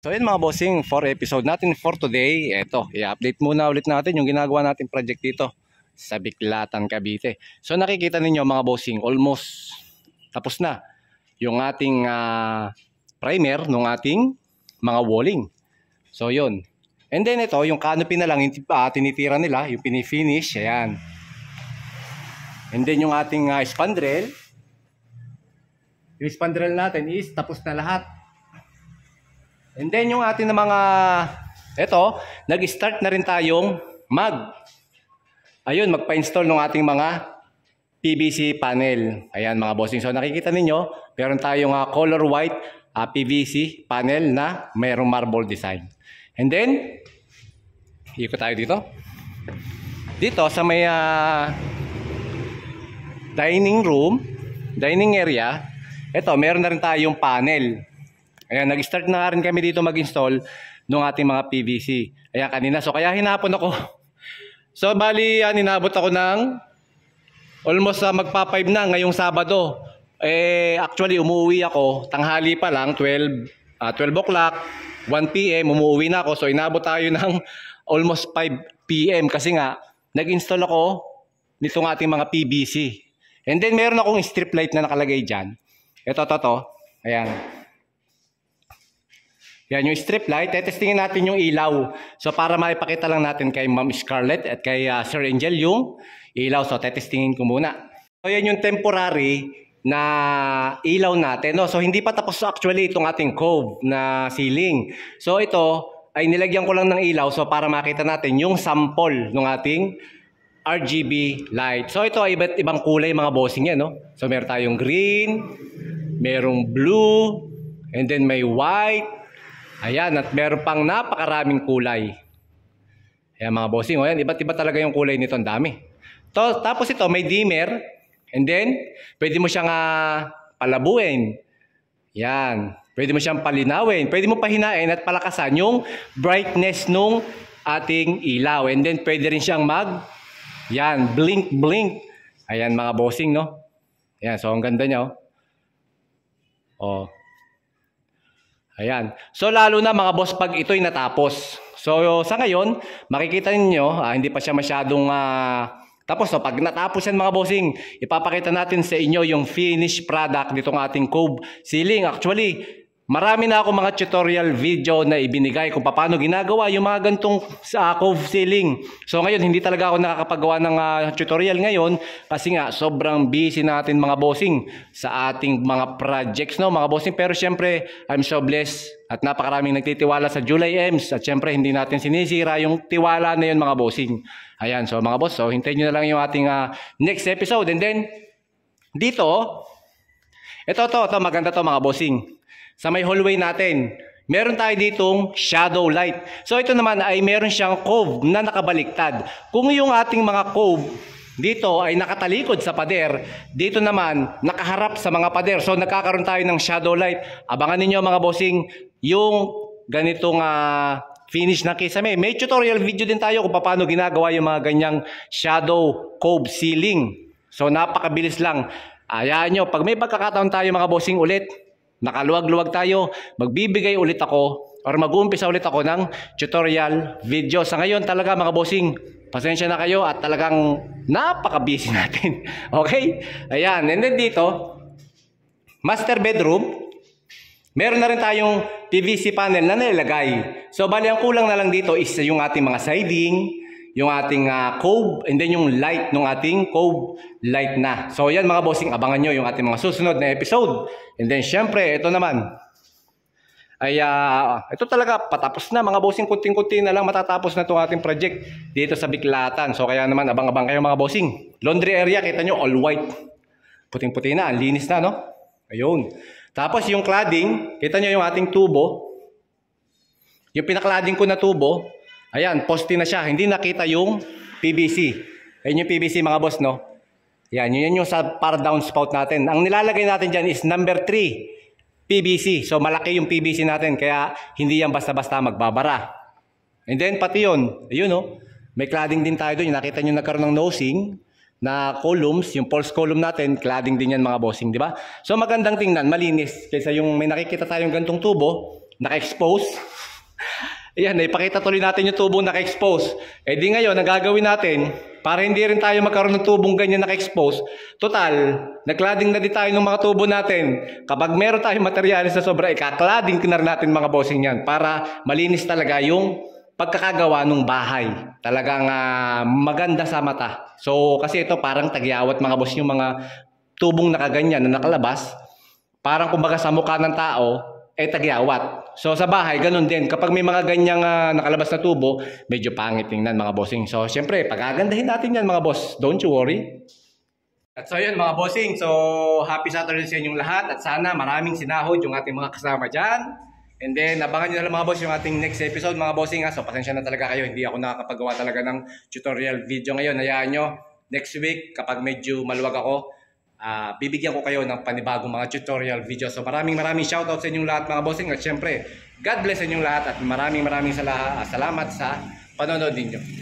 So yun mga bossing, for episode natin for today, eto, i-update muna ulit natin yung ginagawa natin project dito sa Biklatan, Cavite. So nakikita ninyo mga bossing, almost tapos na yung ating primer ng ating mga walling. So yun. And then ito, yung canopy na lang, tinitira nila, yung pinifinish, ayan. And then yung ating spandrel, yung spandrel natin is tapos na lahat. And then yung ating na mga, eto, nag-start na rin tayong magpa-install ng ating mga PVC panel. Ayan mga bossing. So nakikita ninyo, meron tayong color white PVC panel na mayroong marble design. And then, ikot tayo dito. Dito sa may dining area, eto, meron na rin tayong panel. Ayan, nag-start na rin kami dito mag-install ng ating mga PVC. Ayan, kanina. So, kaya hinapon ako. So, bali, ninabot ako ng almost magpa-5 na ngayong Sabado. Actually, umuwi ako. Tanghali pa lang, 12 o'clock, 1 p.m. Umuwi na ako. So, inabot tayo ng almost 5 p.m. Kasi nga, nag-install ako nitong ating mga PVC. And then, meron akong strip light na nakalagay dyan. Ito. Ayan. Yan yung strip light. Testingin natin yung ilaw. So para maipakita lang natin kay Ma'am Scarlett at kay Sir Angel yung ilaw. So testingin ko muna. So yan yung temporary na ilaw natin. No? So hindi pa tapos actually itong ating cove na ceiling. So ito ay nilagyan ko lang ng ilaw so para makita natin yung sample ng ating RGB light. So ito ay iba't ibang kulay mga bossing yan. No? So meron tayong green, merong blue, and then may white. Ayan, at meron pang napakaraming kulay. Ayan mga bossing, ayan, iba't iba talaga yung kulay nito, ang dami. Tapos ito, may dimmer. And then, pwede mo siyang palabuin. Yan, pwede mo siyang palinawin. Pwede mo pahinain at palakasan yung brightness nung ating ilaw. And then, pwede rin siyang blink. Ayan mga bossing, no? Ayan, so ang ganda niya, oh. Ayan. So lalo na mga boss pag ito'y natapos. So sa ngayon, makikita niyo hindi pa siya masyadong tapos. So pag natapos yan mga bossing, ipapakita natin sa inyo yung finished product nitong ating cove ceiling. Actually, marami na ako mga tutorial video na ibinigay kung paano ginagawa yung mga gantong cove ceiling. So ngayon, hindi talaga ako nakakapagawa ng tutorial ngayon kasi nga sobrang busy natin mga bossing sa ating mga projects, no mga bossing. Pero syempre, I'm so blessed at napakaraming nagtitiwala sa July Ems at syempre hindi natin sinisira yung tiwala na yun mga bossing. Ayan, so mga boss, so hintayin nyo na lang yung ating next episode. And then, dito, ito maganda to mga bossing. Sa may hallway natin, meron tayo ditong shadow light. So ito naman ay meron siyang cove na nakabaliktad. Kung yung ating mga cove dito ay nakatalikod sa pader, dito naman nakaharap sa mga pader. So nagkakaroon tayo ng shadow light. Abangan ninyo mga bossing yung ganitong finish na kisame. May tutorial video din tayo kung paano ginagawa yung mga ganyang shadow cove ceiling. So napakabilis lang. Ayaan nyo, pag may pagkakataon tayo mga bossing ulit, nakaluwag-luwag tayo, magbibigay ulit ako or mag-uumpisa ulit ako ng tutorial video. Sa ngayon talaga mga bossing, pasensya na kayo at talagang napaka-busy natin. Okay? Ayan. And then dito, master bedroom, meron na rin tayong PVC panel na nilagay. So bali ang kulang na lang dito is yung ating mga siding, yung ating cove, and then yung light ng ating cove light na. So yan mga bossing, abangan nyo yung ating mga susunod na episode. And then syempre, ito naman ay ito talaga patapos na mga bossing, kunting-kunti na lang matatapos na itong ating project dito sa Biklatan. So kaya naman abang-abang kayo mga bossing. Laundry area, kita nyo all white, puting-puti na, ang linis na, no? Ayun. Tapos yung cladding, kita nyo yung ating tubo, yung pinaklading ko na tubo. Ayan, poste na siya. Hindi nakita yung PVC. Ayun yung PVC mga boss, no? Yan, yun yung sa para downspout natin. Ang nilalagay natin dyan is number 3 PVC. So malaki yung PVC natin kaya hindi yan basta-basta magbabara. And then pati yun, ayun no, may cladding din tayo doon. Nakita nyo nagkaroon ng nosing na columns, yung false column natin, cladding din yan mga bossing, di ba? So magandang tingnan, malinis. Kaysa yung may nakikita tayong gantong tubo, naka-expose. Ayan, ipakita tuloy natin yung tubong naka-expose. Eh di ngayon, ang gagawin natin, para hindi rin tayo magkaroon ng tubong ganyan naka-expose, total, nagcladding na din tayo ng mga tubo natin. Kapag meron tayong materyales na sobra, ika-cladding na rin natin mga bossing yan para malinis talaga yung pagkakagawa ng bahay. Talagang maganda sa mata. So, kasi ito parang tagyawat mga boss yung mga tubong nakaganyan na nakalabas. Parang kumbaga sa mukha ng tao, tagyawat. So sa bahay, ganun din. Kapag may mga ganyang nakalabas na tubo, medyo pangit tingnan mga bossing. So syempre, pagagandahin natin yan mga boss. Don't you worry. At so yun mga bossing. So happy Saturday sa inyong lahat. At sana maraming sinahod yung ating mga kasama dyan. And then abangan nyo na lang mga boss yung ating next episode mga bossing. So pasensya na talaga kayo. Hindi ako nakakapagawa talaga ng tutorial video ngayon. Hayaan nyo. Next week, kapag medyo maluwag ako, bibigyan ko kayo ng panibagong mga tutorial video. So maraming shoutout sa inyong lahat mga bossing. At syempre, God bless sa inyong lahat at maraming salamat sa panonood ninyo.